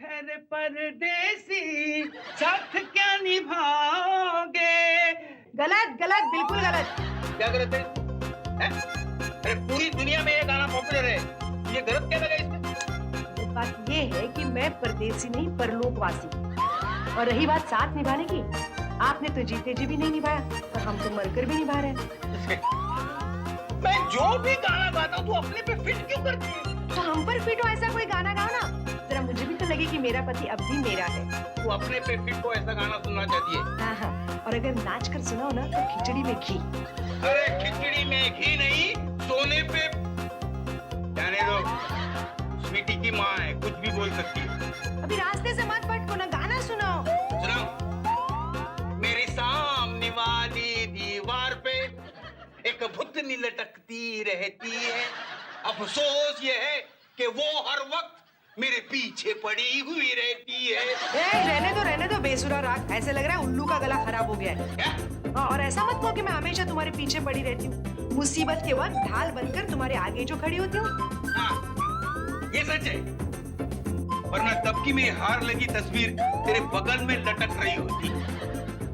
ठहरे परदेसी साथ क्या निभाओगे। गलत गलत बिल्कुल गलत। क्या गलत है? अरे पूरी दुनिया में ये गाना पॉपुलर है, ये गलत क्या लगा इसमें? बात ये है कि मैं परदेसी नहीं परलोकवासी। और रही बात साथ निभाने की, आपने तो जीते जी भी नहीं निभाया और हम तो मरकर भी निभा रहे हैं। मैं जो भी गाना गाता हूँ तू अपने पे फिट क्यों करती है? तो हम पर फिट हो ऐसा कोई गाना गाओ ना, जरा मुझे भी तो लगे कि मेरा पति अब भी मेरा है। तू अपने पे फिट हो ऐसा गाना सुनना चाहती है? हाँ हाँ, और अगर नाच कर सुनाओ ना तो खिचड़ी में घी। अरे खिचड़ी में घी नहीं, सोने पे जाने दो। स्वीटी की माँ है, कुछ भी बोल सकती है। अभी रास्ते से मत भटको ना, गाना सुनाओ। सुनाओ। मेरी सामने वाली दीवार पे एक भुतनी लटकती रहती है, अफसोस ये है कि वो हर वक्त मेरे पीछे पड़ी हुई रहती है। रहने दो बेसुरा राग, ऐसे लग रहा है उल्लू का गला खराब हो गया है। क्या? हाँ, और ऐसा मत कहो कि मैं हमेशा तुम्हारे पीछे पड़ी रहती हूँ। मुसीबत के वक्त ढाल बनकर तुम्हारे आगे जो खड़ी होती हूँ। हाँ, ये सच है। वरना तब की मेरी हार लगी तस्वीर तेरे बगल में लटक रही होती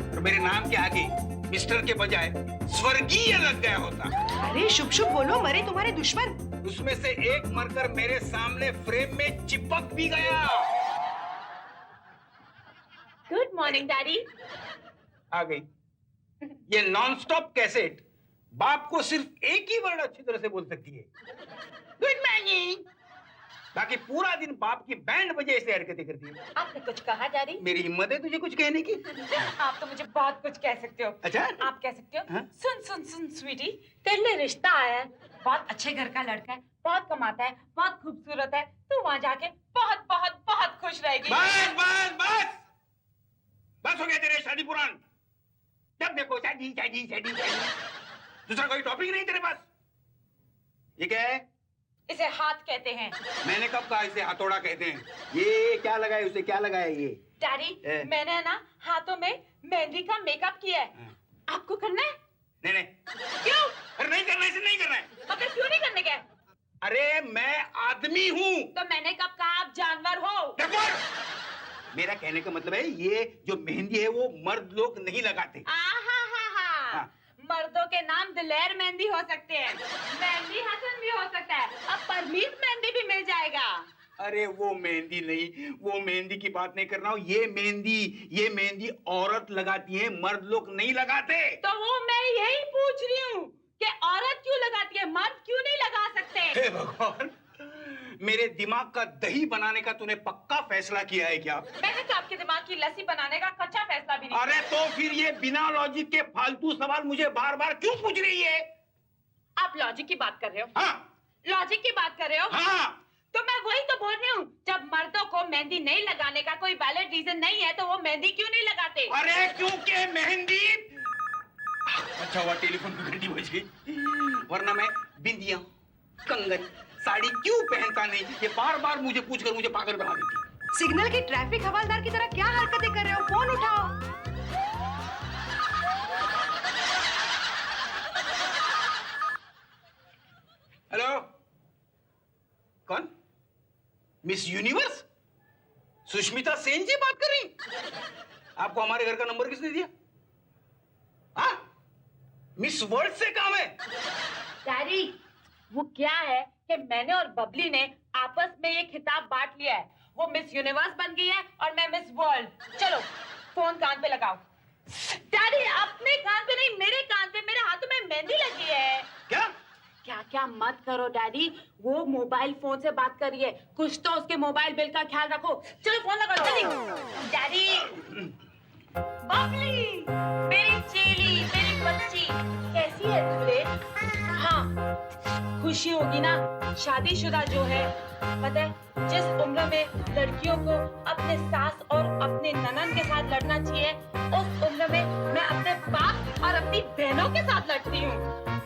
और मेरे नाम के आगे मिस्टर के बजाय स्वर्गीय लग गया होता। अरे शुभ शुभ बोलो, मरे तुम्हारे दुश्मन। उसमें से एक मरकर मेरे सामने फ्रेम में चिपक भी गया। Good morning daddy. आ गई ये नॉनस्टॉप कैसेट। बाप को सिर्फ एक ही वर्ड अच्छी तरह से बोल सकती है, गुड मॉर्निंग। बाकी पूरा दिन बाप की बैंड बजे ऐसे हरकतें करती है। आपने कुछ कहा डैडी? मेरी हिम्मत है तुझे कुछ कहने की? आप तो मुझे बहुत कुछ कह सकते हो। अच्छा? आप कह सकते हो हाँ? सुन सुन सुन स्वीटी, तेरे लिए रिश्ता आया है, बहुत अच्छे घर का लड़का है, बहुत कमाता है, बहुत खूबसूरत है, तू वहाँ जाके बहुत बहुत बहुत खुश रहेगी। बस बस बस बस हो गया तेरे शादी पुराण। जब देखो शादी शादी शादी शादी, दूसरा कोई टॉपिक नहीं तेरे पास? ये क्या है? इसे हाथ कहते हैं। मैंने कब कहा इसे हथौड़ा कहते हैं? ये क्या लगा है उसे, क्या लगा है ये? डैडी मैंने ना हाथों में मेहंदी का मेकअप किया है, आपको करना है? नहीं नहीं। क्यों? अरे नहीं करना, इसे नहीं करना है। मतलब क्यों नहीं करने का? अरे मैं आदमी हूँ। तो मैंने कब कहा आप जानवर हो? देखो, मेरा कहने का मतलब है ये जो मेहंदी है वो मर्द लोग नहीं लगाते। हाँ। मर्दों के नाम दिलेर मेहंदी हो सकते हैं, मेहंदी हसन भी हो सकता है, अब परमीत मेहंदी भी मिल जाएगा। अरे वो मेहंदी नहीं, वो मेहंदी की बात नहीं कर रहा हूँ। ये मेहंदी औरत लगाती है, मर्द लोग नहीं लगाते। तो वो मैं यही पूछ रही हूँ कि औरत क्यों लगाती है, मर्द क्यों नहीं लगा सकते? हे भगवान, मेरे दिमाग का दही बनाने का तूने पक्का फैसला किया है क्या? मैंने तो आपके दिमाग की लस्सी बनाने का कच्चा फैसला भी नहीं। अरे तो फिर ये बिना लॉजिक के फालतू सवाल मुझे बार बार क्यों पूछ रही है? आप लॉजिक की बात कर रहे हो? हाँ। लॉजिक की बात कर रहे हो? हाँ। तो मैं वही तो बोल रही हूँ, जब मर्दों को मेहंदी नहीं लगाने का कोई वैलिड रीजन नहीं है तो वो मेहंदी क्यों नहीं लगाते? अरे क्योंकि मेहंदी। अच्छा हुआ टेलीफोन की घंटी बज गई, वरना मैं बिंदिया कंगन साड़ी क्यों पहनता नहीं, ये बार बार मुझे पूछकर मुझे पागल बना देती। सिग्नल के ट्रैफिक हवलदार की तरह क्या हरकतें कर रहे हो? फोन उठाओ। हेलो, कौन? मिस यूनिवर्स सुष्मिता सेन जी बात कर रही? आपको हमारे घर का नंबर किसने दिया? हाँ, मिस वर्ल्ड से काम है। डैडी वो क्या है कि मैंने और बबली ने आपस में ये खिताब बांट लिया है, वो मिस यूनिवर्स बन गई है और मैं मिस वर्ल्ड। चलो फोन कान पे लगाओ। डैडी अपने कान पे नहीं, मेरे कान पे, मेरे हाथों में मेहंदी लगी है। क्या? क्या क्या मत करो डैडी, वो मोबाइल फोन से बात कर रही है, कुछ तो उसके मोबाइल बिल का ख्याल रखो। चलो फोन लगाओ जल्दी। डैडी बबली मेरी चेली, मेरी बच्ची कैसी है दूल्हे? हाँ खुशी होगी ना, शादीशुदा जो है, पता है जिस उम्र में लड़कियों को अपने सास और अपने ननन के साथ लड़ना चाहिए, उस उम्र में मैं अपने बाप और अपनी बहनों के साथ लड़ती हूँ।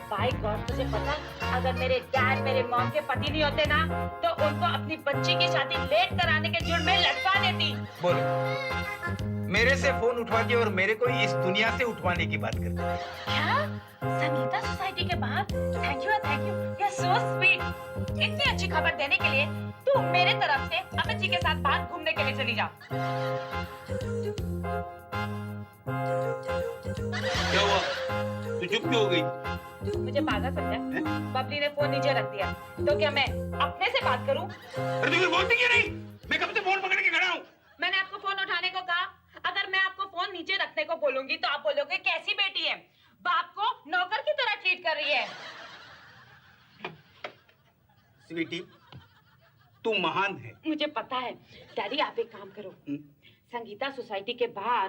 बाय गॉड तुझे पता, अगर मेरे डैड मेरे मॉम के पति नहीं होते ना तो उनको अपनी बच्ची की शादी लेट कराने के जुर्म में लटका देती। बोलो, मेरे से फोन उठवा के और मेरे को इस दुनिया से उठवाने की बात करती है। क्या? संगीता सोसाइटी के बाहर? Thank you, you are so sweet. इतनी अच्छी खबर देने के लिए तू मेरे तरफ से अमित जी के साथ बाहर घूमने के लिए चली जा। क्या हुआ? तू चुप क्यों हो गई? मुझे पागल समझा? बबली ने फोन नीचे रख दिया तो क्या मैं अपने से बात करूं? अरे तू बोलती क्यों नहीं? मैं कब से फोन पकड़ के खड़ा हूँ। मैंने आपको फोन उठाने को कहा। अगर मैं आपको फोन नीचे रखने को बोलूंगी तो आप बोलोगे कैसी बेटी है, बाप को नौकर की तरह ट्रीट कर रही है। स्वीटी, तू महान है। मुझे पता है। डैडी आप एक काम करो, संगीता सोसाइटी के बाहर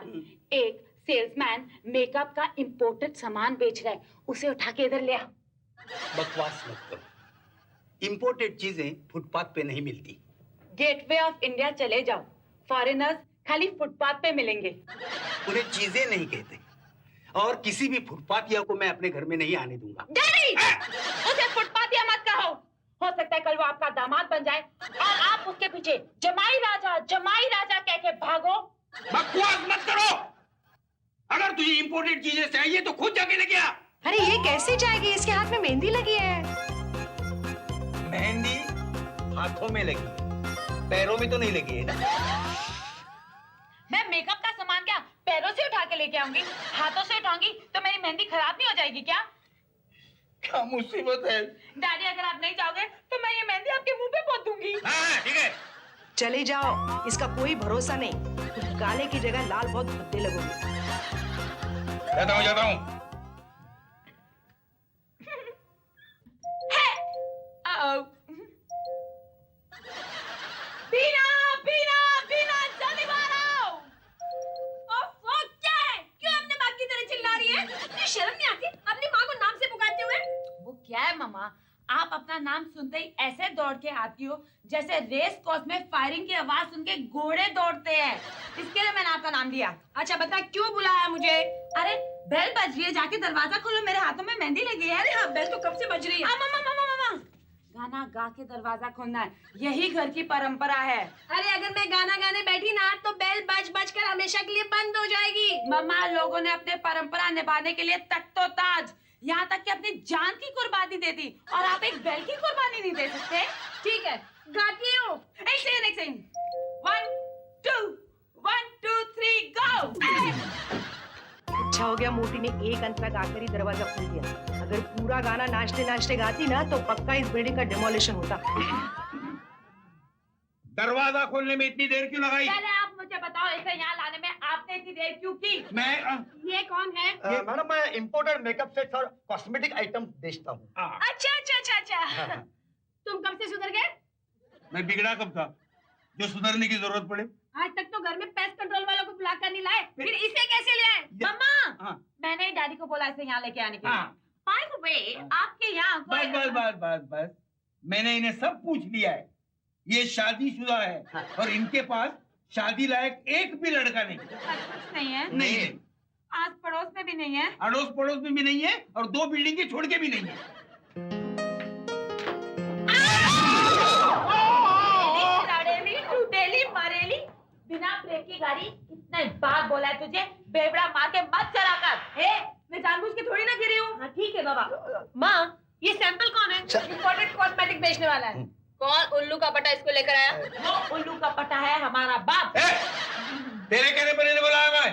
एक सेल्समैन मेकअप का इंपोर्टेड सामान बेच रहा है, उसे उठा के इधर ले आ। बकवास मत करो। इंपोर्टेड चीजें फुटपाथ पे नहीं मिलती। गेटवे ऑफ इंडिया चले जाओ, फॉरेनर्स खाली फुटपाथ पे मिलेंगे। उन्हें चीजें नहीं कहते और किसी भी फुटपाथिया को मैं अपने घर में नहीं आने दूंगा। डैडी, उसे फुटपाथिया मत कहो। हो सकता है कल वो आपका दामाद बन जाए और आप उसके पीछे जमाई राजा कह के भागो। बकवास मत करो। अगर तुझे इंपोर्टेड चीजें चाहिए तो खुद जाके लेके आ। अरे ये कैसे जाएगी? इसके हाथ में मेहंदी लगी है। मेहंदी हाथों में लगी, पैरों में तो नहीं लगी है ना। मैं मेकअप का सामान क्या पैरों से उठा के लेके आऊंगी? हाथों से उठाऊंगी तो मेरी मेहंदी खराब नहीं हो जाएगी क्या? क्या मुसीबत है। डैडी अगर आप नहीं चाहोगे तो मैं ये मेहंदी आपके मुंह पे पोत दूंगी। हाँ ठीक है। चले जाओ, इसका कोई भरोसा नहीं। काले की जगह लाल बहुत भद्दे लगोगे। जाता हूँ। बीना जल्दी बाहर आओ। ओफो, क्या है? क्यों अपने बाप की तरह चिल्ला रही है? तुझे शर्म नहीं आती अपनी माँ को नाम से पुकारते हुए? वो क्या है मम्मा, आप अपना नाम सुनते ही ऐसे दौड़ के आती हो जैसे रेस कोर्स में फायरिंग की आवाज सुन के घोड़े दौड़ते हैं। इसके लिए मैंने आपका नाम लिया। अच्छा बता क्यों बुलाया मुझे? अरे बेल बज रही है, जाके दरवाजा खोलो, मेरे हाथों में मेहंदी लगी है। अरे हाँ, बेल तो कब से बज रही है। मम्मा गाना गा के दरवाजा खोलना है, यही घर की परंपरा है। अरे अगर मैं गाना गाने बैठी ना तो बेल बज बज कर हमेशा के लिए बंद हो जाएगी। मम्मा लोगों ने अपने परंपरा निभाने के लिए तख्तो ताज, यहाँ तक कि अपनी जान की कुर्बानी दे दी, और आप एक बेल की कुर्बानी नहीं दे सकते? ठीक है गाती हूँ। एक सेकंड 1 2 3 गो। अच्छा हो गया मोटी ने एक अंतरा गाकर ही दरवाजा खोल दिया। अगर पूरा गाना नाचते नाचते गाती ना तो पक्का इस बिल्डिंग का डिमोलिशन होता। दरवाजा खोलने में इतनी देर क्यों लगाई? पहले आप मुझे बताओ, इसे यहाँ लाने में आपने इतनी देर क्यों की? मैं ये कौन है? मैडम मैं इम्पोर्टेड मेकअप सेट्स और कॉस्मेटिक आइटम बेचता हूँ। अच्छा तुम कब से सुधर गए? मैं बिगड़ा कब था जो सुधरने की जरूरत पड़े? आज तक तो घर में पेस्ट कंट्रोल वालों को बुला कर नहीं लाए, फिर इसे कैसे ले आए? मम्मा, मैंने डैडी को बोला इसे यहाँ लेके आने के लिए। बाय द वे, आपके यहाँ बस मैंने इन्हें सब पूछ लिया है। ये शादीशुदा है और इनके पास शादी लायक एक भी लड़का नहीं। कुछ नहीं है? नहीं। आस पड़ोस में भी नहीं है? अड़ोस पड़ोस में भी नहीं है और 2 बिल्डिंग के छोड़ के भी नहीं है। बिना ब्रेक की गाड़ी, कितने बार बोला है तुझे बेवड़ा मार के मत चला कर। मैं जानबूझ के थोड़ी ना गिरी हूँ। ठीक है बाबा। माँ, ये सैंपल कौन है? इंपोर्टेड कॉस्मेटिक बेचने वाला है। कौन उल्लू का पटा इसको लेकर आया? वो उल्लू का पटा है हमारा बाप। तेरे कहने पर इन्हें बुलाया मैं,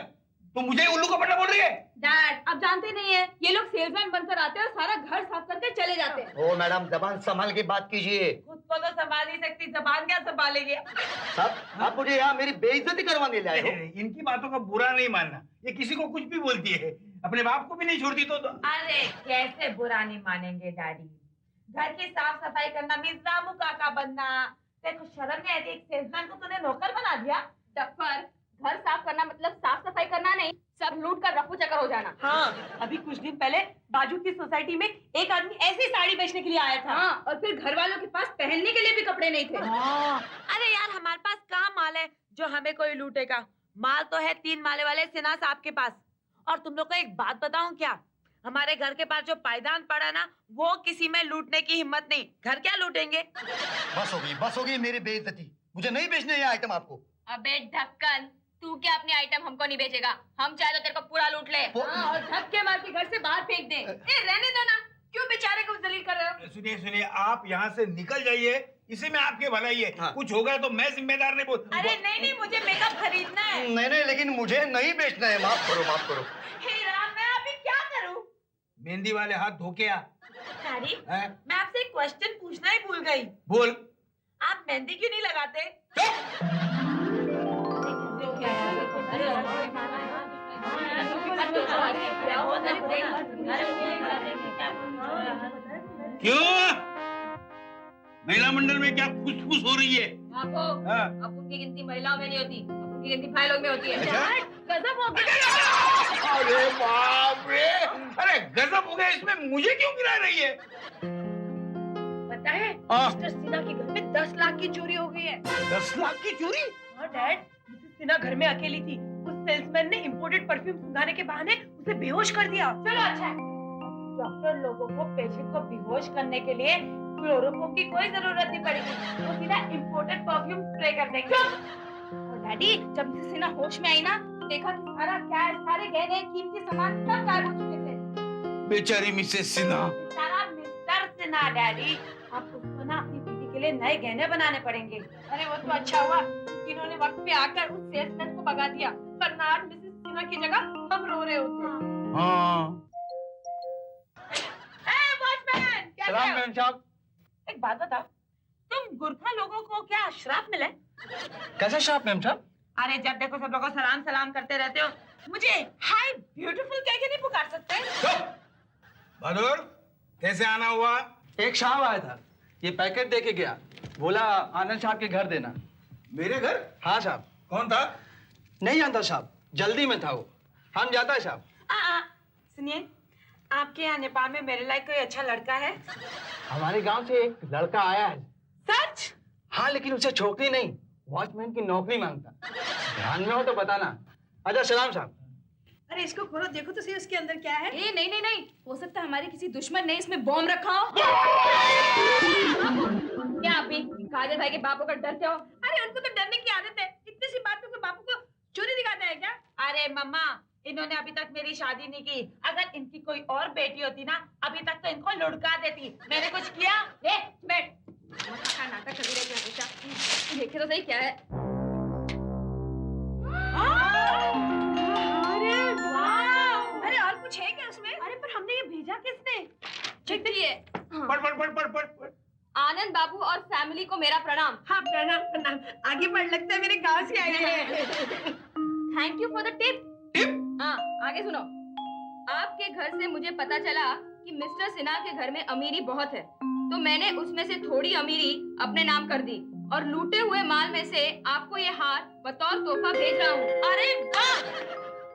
तू मुझे उल्लू का पटा बोल रही है? डैड, अब जानते नहीं है, ये लोग सेल्समैन बनकर आते हैं और सारा घर साफ करके चले जाते हैं। ओ मैडम जबान संभाल के बात कीजिए। खुद को तो संभाल नहीं सकती, जबान क्या संभालेगी? साहब आप मुझे यहाँ मेरी बेइज्जती करवाने लाए हो। इनकी बातों का बुरा नहीं मानना, ये किसी को कुछ भी बोलती है, अपने बाप को भी नहीं छोड़ती तो। अरे कैसे बुरा नहीं मानेंगे डैडी? घर की साफ सफाई करना मीन्स रामू काका बनना। देखो शर्म नहीं आती, एक सेल्समैन को तूने नौकर बना दिया। डफर, घर साफ करना मतलब साफ सफाई करना नहीं, सब लूट कर रफू चक्कर हो जाना। हाँ, अभी कुछ दिन पहले बाजू की सोसाइटी में एक आदमी ऐसी साड़ी बेचने के लिए आया था। हाँ, और फिर घर वालों के पास पहनने के लिए भी कपड़े नहीं थे। अरे यार हमारे पास कहाँ माल है जो हमें कोई लूटेगा? माल तो है 3 माले वाले सिन्हा साहब के पास। और तुम लोग को एक बात बताऊं क्या? हमारे घर के पास जो पायदान पड़ा ना, वो किसी में लूटने की हिम्मत नहीं। घर क्या लूटेंगे? बस होगी मेरी बेइज्जती। मुझे नहीं बेचने ये आइटम आपको। अबे ढक्कन, तू क्या अपनी आइटम हमको नहीं बेचेगा? हम चाहे तो तेरे को पूरा लूट ले। हाँ, और धक्के मार के घर से बाहर फेंक दे। रहने दो ना, क्यों बेचारे को जलील कर रहे हो? सुनिए सुनिए, आप यहाँ से निकल जाइए, इसी में आपके भलाई है। हाँ। कुछ होगा तो मैं जिम्मेदार नहीं बोल। अरे नहीं नहीं, मुझे मेकअप खरीदना है। नहीं नहीं, लेकिन मुझे नहीं बेचना है। माफ करो, माफ करो। हे राम, मैं अभी क्या करूं? मेहंदी वाले हाथ धोके आ। डैडी, हैं? मैं आपसे एक क्वेश्चन पूछना ही भूल गई। बोल। आप मेहंदी क्यों नहीं लगाते? क्यों? महिला मंडल में क्या खुशफुस हो रही है? आपको हाँ। अब उनकी गिनती महिलाओं में नहीं होती, अब उनकी गिनती भाई लोग में होती है। अच्छा? गजब हो गया। अरे बाप रे! अरे गजब हो गया, इसमें मुझे क्यों गिरा रही है? पता है, हाँ। मिस्टर सिन्हा के घर में 10 लाख की चोरी हो गई है। 10 लाख की चोरी? हाँ डैड, मिसेस सिन्हा घर में अकेली थी। उस सेल्समैन ने इंपोर्टेड परफ्यूम सुंघाने के बहाने उसे बेहोश कर दिया। चलो अच्छा है, डॉक्टर लोगों को पेशेंट को बेहोश करने के लिए क्लोरोफॉर्म की कोई जरूरत नहीं पड़ेगी, वो सीधा इंपोर्टेड परफ्यूम स्प्रे कर देंगे। और डैडी, जब मिसेस सिन्हा होश में आई ना, तो देखा कि सारा कैश, सारे गहने, कीमती सामान सब गायब हो चुके थे। बेचारी मिसेस सिन्हा। बेचारा मिस्टर सिन्हा डैडी, आप उसको ना अपनी बेटी के लिए नए गहने बनाने पड़ेंगे। अरे वो तो अच्छा हुआ इन्होंने वक्त पे आकर उस सेल्समैन को भगा दिया, वरना आज मिसेस सिन्हा की जगह हम रो रहे होते। हाँ। वॉचमैन, कैसे सलाम हो? मैम साहब। एक बात बताओ, तुम गुरखा लोगों को क्या श्राप मिला है? कैसा शॉप मैम साहब? अरे जब देखो सब लोगों को सलाम सलाम करते रहते हो, मुझे हाय ब्यूटीफुल कह के नहीं पुकार सकते? बहादुर, कैसे आना हुआ? एक साहब आया था, ये पैकेट दे के गया, बोला आनंद साहब के घर देना। मेरे घर? हाँ साहब। कौन था? नहीं जानता साहब, जल्दी में था वो। हम जाता है साहब। सुनिए, आपके यहाँ नेपाल में मेरे लायक कोई अच्छा लड़का है? हमारे गांव से एक लड़का आया है। सच? हाँ, लेकिन उसे छोकरी नहीं, वॉचमैन की नौकरी मांगता। ध्यान में हो तो बताना। अच्छा सलाम साहब। अरे इसको खोलो, देखो तो सही उसके अंदर क्या है। ए नहीं नहीं नहीं, हो सकता है हमारे किसी दुश्मन ने इसमें बॉम्ब रखा हो। क्या आप भी काजल भाई के बापों का डरते हो? अरे उनको तो डरने की आदत है, इतनी सी बात पे कोई बापू को चोरी दिखाता है क्या? अरे मम्मा, इन्होंने अभी तक मेरी शादी नहीं की। अगर इनकी कोई और बेटी होती ना, अभी तक तो इनको लुढ़का देती। मैंने कुछ किया? ए बैठ, अच्छा नाटक कर रही है हमेशा। देखे तो सही क्या है। अरे वाह! अरे और कुछ है क्या उसमें? अरे पर हमने ये भेजा किसने? चिट्ठी है। पढ़। आनंद बाबू और फैमिली को मेरा प्रणाम। हाँ प्रणाम प्रणाम। आगे बढ़, लगता है मेरे गांव से आए हैं। Thank you for the tip. हाँ आगे सुनो। आपके घर से मुझे पता चला कि मिस्टर सिन्हा के घर में अमीरी बहुत है, तो मैंने उसमें से थोड़ी अमीरी अपने नाम कर दी और लूटे हुए माल में से आपको ये हार बतौर तोहफा भेज रहा हूँ। अरे वाह,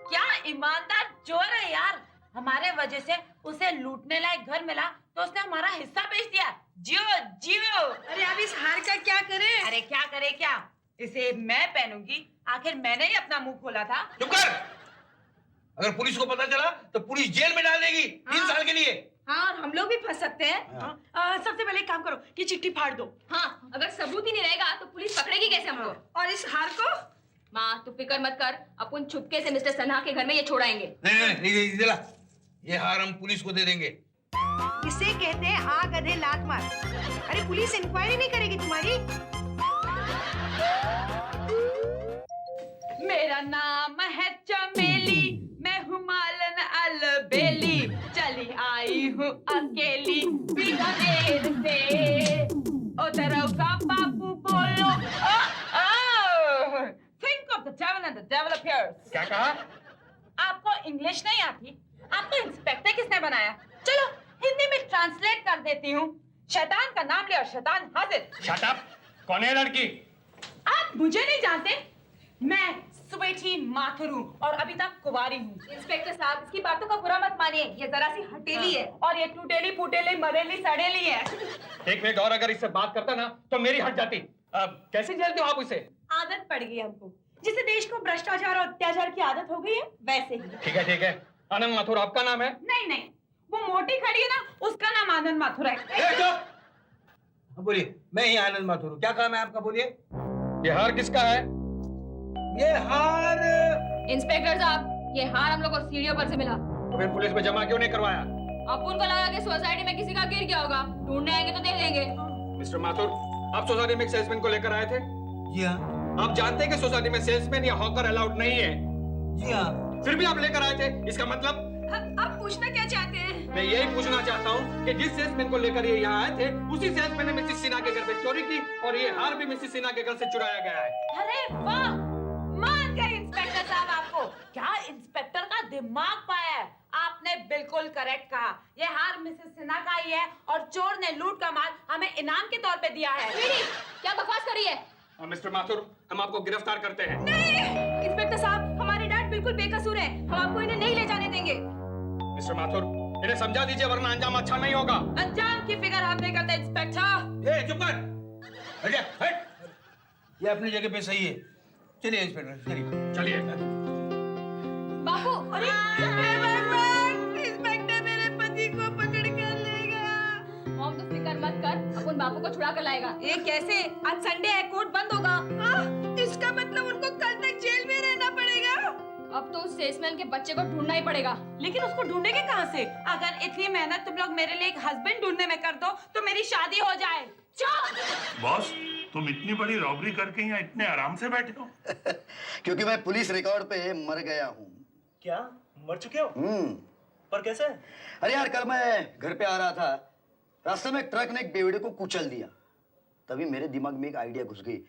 क्या ईमानदार चोर है यार। हमारे वजह से उसे लूटने लायक घर मिला तो उसने हमारा हिस्सा बेच दिया। जियो जियो। अरे अब इस हार का क्या करें? अरे क्या करे क्या, इसे मैं पहनूंगी। आखिर मैंने ही अपना मुंह खोला था। चुप कर। अगर पुलिस को पता चला तो पुलिस जेल में डाल देगी 3 साल के लिए। हाँ, और हम लोग भी फंस सकते हैं। सबसे पहले एक काम करो कि चिट्ठी फाड़ दो। हाँ, अगर सबूत ही नहीं रहेगा तो पुलिस पकड़ेगी कैसे हमको? और इस हार को? माँ तू फिक्र मत कर, अपन छुपके से मिस्टर सिन्हा के घर में ये छोड़ाएंगे। नहीं दिला, ये हार हम पुलिस को दे देंगे। इसे कहते हैं आग अधे लात मार। अरे पुलिस इंक्वायरी नहीं करेगी तुम्हारी। मेरा नाम है चमेली, मैं हूँ मालन अलबेली, चली आई हूँ अकेली बिना देर से। ओ दरोगा बाबू बोलो, think of the devil and the devil appears। क्या कहा? आपको इंग्लिश नहीं आती? आपको इंस्पेक्टर किसने बनाया? चलो हिंदी में ट्रांसलेट कर देती हूँ। शैतान का नाम ले और शैतान हाजिर। Shut up. कौन है लड़की? आप मुझे नहीं जानते? मैं स्वीटी माथुर हूँ और अभी तक कुंवारी हूँ। इंस्पेक्टर साहब, इसकी बातों का बुरा मत मानिए, ये जरा सी हटेली है और ये टूटेली फूटेली मरेली सड़ेली है। एक मिनट और अगर इससे बात करता ना तो मेरी हट जाती। कैसे झेलते हो आप उसे? आदत पड़ गई हमको, जिसे देश को भ्रष्टाचार और अत्याचार की आदत हो गई है वैसे ही। ठीक है। आनंद माथुर आपका नाम है? नहीं, वो मोटी खड़ी है ना, उसका नाम आनंद माथुर है। बोलिए, मैं ही आनंद माथुर हूँ। क्या काम है आपका, बोलिए। ये हार किसका है? ये हार इंस्पेक्टर साहब, ये हार हम लोग को सीढ़ियों पर से मिला। तो फिर पुलिस में जमा क्यों नहीं करवाया? अब उनको लगा कि सोसाइटी में किसी का गिर गया होगा, ढूंढने आएंगे तो दे देंगे। मिस्टर माथुर, आप सोसाइटी में एक सेल्समैन को लेकर आए थे? जी हाँ। आप जानते हैं कि सोसाइटी में सेल्समैन या हॉकर अलाउड नहीं है? जी हाँ। फिर भी आप लेकर आए थे, इसका मतलब? आप पूछना क्या चाहते हैं? मैं यही पूछना चाहता हूँ कि जिस सेल्समैन को लेकर ये यहाँ आए थे, उसी सेल्समैन ने मिसेस सिन्हा के घर पे चोरी की और ये हार भी मिसेस सिन्हा के घर से चुराया गया है। अरे वाह, मान गए इंस्पेक्टर साहब आपको। क्या इंस्पेक्टर का दिमाग पाया है। आपने बिल्कुल करेक्ट कहा। ये हार मिसेस सिन्हा का ही है और चोर ने लूट का माल हमें इनाम के तौर पे दिया है। क्या बकवास कर रही है? मिस्टर माथुर, हम आपको गिरफ्तार करते हैं। नहीं! इंस्पेक्टर साहब, हमारे डैड बिल्कुल बेकसूर है, हम आपको इन्हें नहीं ले जाने देंगे। मिस्टर माथुर, इन्हें समझा दीजिए वरना अंजाम अच्छा नहीं होगा। अंजाम की फिक्र हम नहीं करते इंस्पेक्टर। ए चुप कर। हट जा, हट। ये अपनी जगह पे सही है। चलिए इंस्पेक्टर, चलिए। चलिए। बापू, अरे इंस्पेक्टर मेरे पति को पकड़ कर ले गया। मॉम, तो फिक्र मत कर, अपन बापू को छुड़ा कर लाएगा। ये कैसे? आज संडे है, कोर्ट बंद होगा। इसका मतलब उनको कल तक जेल में रहना पड़ेगा। अब तो उस सेल्समैन के बच्चे को ढूंढना ही पड़ेगा। लेकिन उसको ढूंढेंगे कहाँ से? अगर इतनी मेहनत तुम लोग मेरे लिए एक हस्बैंड ढूंढने में कर दो तो मेरी शादी हो जाए। बॉस, तुम इतनी बड़ी रॉबरी करके यहाँ इतने आराम से बैठे हो? क्योंकि मैं पुलिस रिकॉर्ड पे मर गया हूँ। क्या मर चुके हो? पर कैसे? अरे यार, कल मैं घर पे आ रहा था, रास्ते में एक ट्रक ने एक बेवड़े को कुचल दिया। तभी मेरे दिमाग में एक आइडिया घुस गई।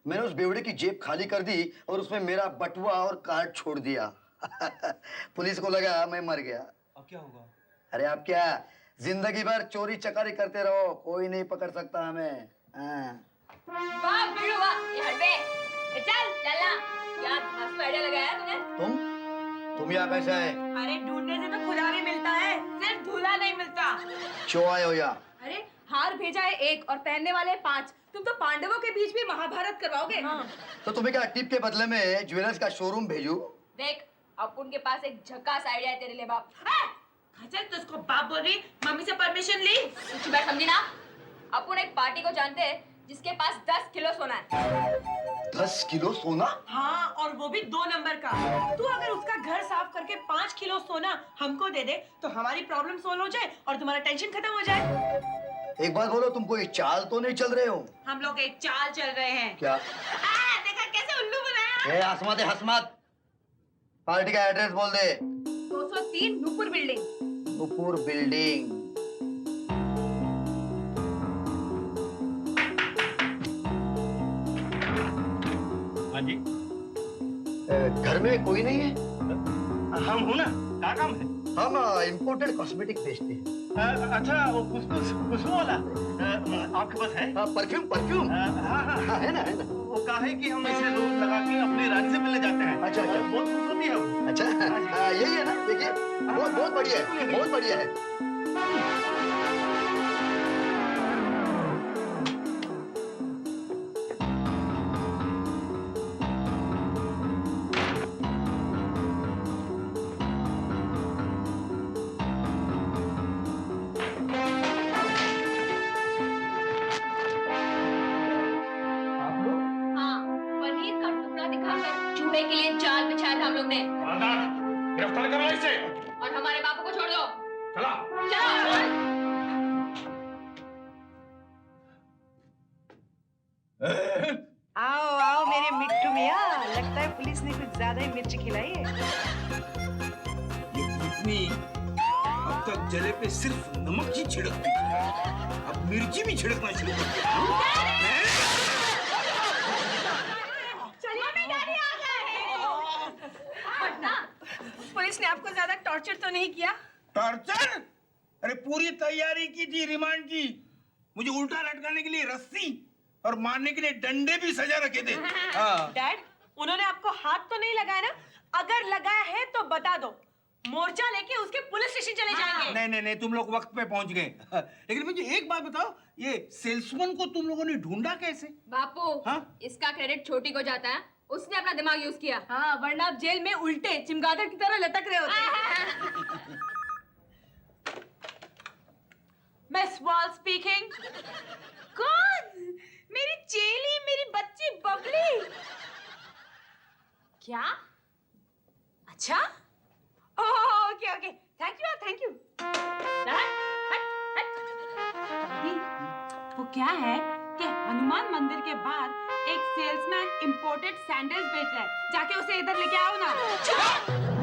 मैंने उस बेवड़े की जेब खाली कर दी और उसमें मेरा बटुआ और कार्ड छोड़ दिया। पुलिस को लगा मैं मर गया। अब क्या होगा? अरे आप क्या, जिंदगी भर चोरी चकारी करते रहो, कोई नहीं पकड़ सकता हमें। वाह बिरु वाह, ये हटबे। चल चला, क्या मस्त आइडिया लगाया तूने। तुम यहाँ कैसे है? अरे ढूंढने से तो खुदा भी मिलता है, सिर्फ धूला नहीं मिलता। क्यों आए हो यहाँ? अरे हार भेजा है 1 और पहनने वाले 5। तुम तो पांडवों के बीच भी महाभारत करवाओगे। हाँ। तो तुम्हें क्या टिप के बदले में ज्वेलर्स का शोरूम भेजू? देख, अब उनके पास एक झकास आइडिया है तेरे लिए बाप। खचल, तो उसको बाप बोल रही, मम्मी से परमिशन ली। कुछ बात समझी ना? अपन एक पार्टी को जानते हैं जिसके पास 10 किलो सोना है। 10 किलो सोना? हाँ, और वो भी 2 नंबर का। तू अगर उसका घर साफ करके 5 किलो सोना हमको दे दे तो हमारी प्रॉब्लम सोल्व हो जाए और तुम्हारा टेंशन खत्म हो जाए। एक बात बोलो, तुम कोई चाल तो नहीं चल रहे हो? हम लोग एक चाल चल रहे हैं। क्या? देखा कैसे उल्लू बनाया। हसमत है, हसमत। पार्टी का एड्रेस बोल दे। 203 नूपुर बिल्डिंग। नूपुर बिल्डिंग। हाँ जी। घर में कोई नहीं है? हम हो ना, क्या काम है? हम इम्पोर्टेड कॉस्मेटिक बेचते हैं। अच्छा, वो खुशबू वाला आपके पास है? Perfume, perfume. हाँ हाँ हाँ, है ना, है ना। वो कहा है कि हम इसे रोज लगा के अपनी रानी से मिलने जाते हैं। अच्छा, अच्छा। बहुत खुश होती है वो। अच्छा, यही है ना? देखिए, बहुत बहुत बढ़िया है, बहुत बढ़िया है। हाँ, पनीर का टुकड़ा दिखाकर चूहे के लिए जाल बिछाया था हम लोग ने। गिरफ्तार करो इसे। और हमारे बापू को छोड़ दो। चला। चलो। आओ आओ मेरे मिट्टू मियाँ, लगता है पुलिस ने कुछ ज्यादा ही मिर्च खिलाई है। ये भूतनी अब तक जले पे सिर्फ नमक ही छिड़कती थी, अब मिर्ची भी छिड़कना शुरू कर दिया। पुलिस ने आपको ज्यादा टॉर्चर तो नहीं किया? टॉर्चर? अरे पूरी तैयारी की थी रिमांड की। मुझे उल्टा लटकाने के लिए रस्सी और मारने के लिए डंडे भी सजा रखे थे। हाँ। डैड, उन्होंने आपको हाथ तो नहीं लगाया ना? अगर लगाया है तो बता दो, मोर्चा लेके उसके पुलिस स्टेशन चले जाएंगे। नहीं नहीं नहीं, तुम लोग वक्त पे पहुंच गए। लेकिन मुझे एक बात बताओ, ये सेल्समैन को तुम लोगों ने ढूंढा कैसे? बापू, हाँ? इसका क्रेडिट छोटी को जाता है, उसने अपना दिमाग यूज किया। हाँ, वरना आप जेल में उल्टे चिमगादड़ की तरह लटक रहे होते। Miss wall speaking. कौन? मेरी चेली, मेरी बच्ची बबली। क्या? अच्छा? Okay okay, thank you. वो क्या है कि हनुमान मंदिर के बाहर एक सेल्समैन इंपोर्टेड सैंडल्स बेच रहा है, जाके उसे इधर लेके आओ ना।